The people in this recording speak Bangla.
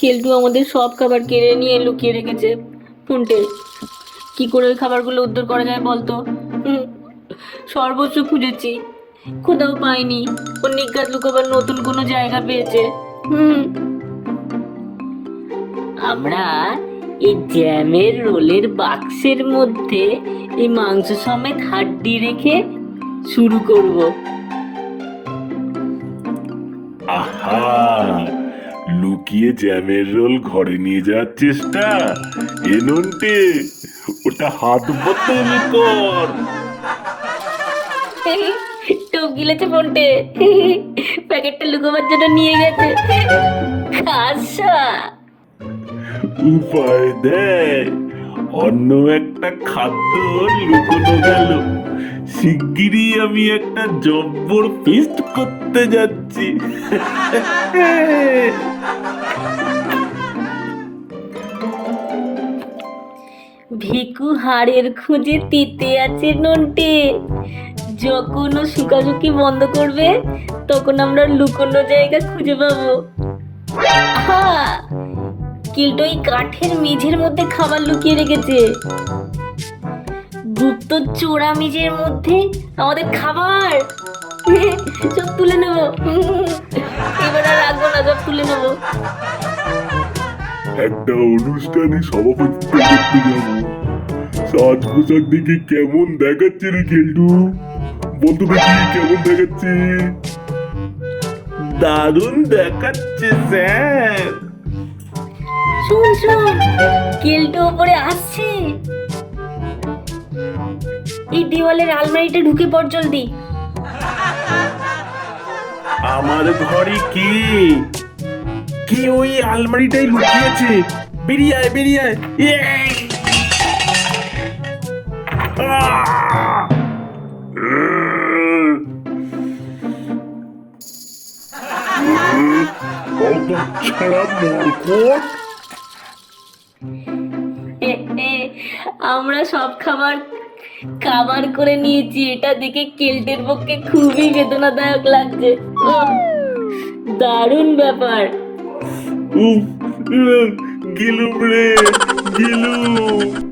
কেলটু আমাদের সব খাবার কেড়ে নিয়ে লুকিয়ে রেখেছে। ফোনটে, কি করে ওই খাবারগুলো উদ্ধার করা যায় বলতো? হুম, সর্বস্ব খুঁজেছি, কোথাও পাইনি। ও নিজ্ঞাত লুকাবার নতুন কোনো জায়গা পেয়েছে। হুম, আমরা এই জ্যামের রোলের বাক্সের মধ্যে এই মাংস সমেত হাড্ডি রেখে শুরু করব। আহা, লুকিয়ে জ্যামের রোল ঘরে নিয়ে যাওয়ার চেষ্টা। এ নন্টে, ওটা হাত বোতল কর। টোপ গিলেছে ফোনটে, প্যাকেটটা লুকোবার জন্য নিয়ে গেছে। খাসা উপায় দেয়, অন্য একটা খাদ্য লুকোনো গেল। শিগগিরই আমি একটা জব্বর ফিস্ট করতে যাচ্ছি। ভিকু হাড়ের খোঁজে তেতে আছে নন্টে। যখন ও শুকাশুকি বন্ধ করবে তখন আমরা লুকোনো জায়গা খুঁজে পাবো। আহা, কিল্টো এই কাঠের মেঝের মধ্যে খাবার লুকিয়ে রেখেছে। গুপ্ত চোরা মেঝের মধ্যে আমাদের খাবার। সব তুলে নেবো, এবার আর রাখবো না, সব তুলে নেবো। একটা অনুষ্ঠানে সভাপতিত্ব করতে যাবো। সাজ পোশাক দেখে কেমন দেখাচ্ছে রে কেলটু? বলতো দেখি কেমন দেখাচ্ছে? দারুণ দেখাচ্ছে স্যার। শোন শোন, কেলটো ওপরে আসছে। এই দেওয়ালের আলমারিটা ঢুকে পড় জলদি। আমার ঘরে কে কে ওই আলমারিটাই লুকিয়েছে? বেরিয়ে আয়, বেরিয়ে আয়। এই! আহ! অত ছাড়া মরকট। আমরা সব খাবার কাবার করে নিয়েছি। এটা দেখে কেল্টের পক্ষে খুবই বেদনাদায়ক লাগছে। ওহ, দারুণ ব্যাপার। উফ, গেলুম রে, গেলুম।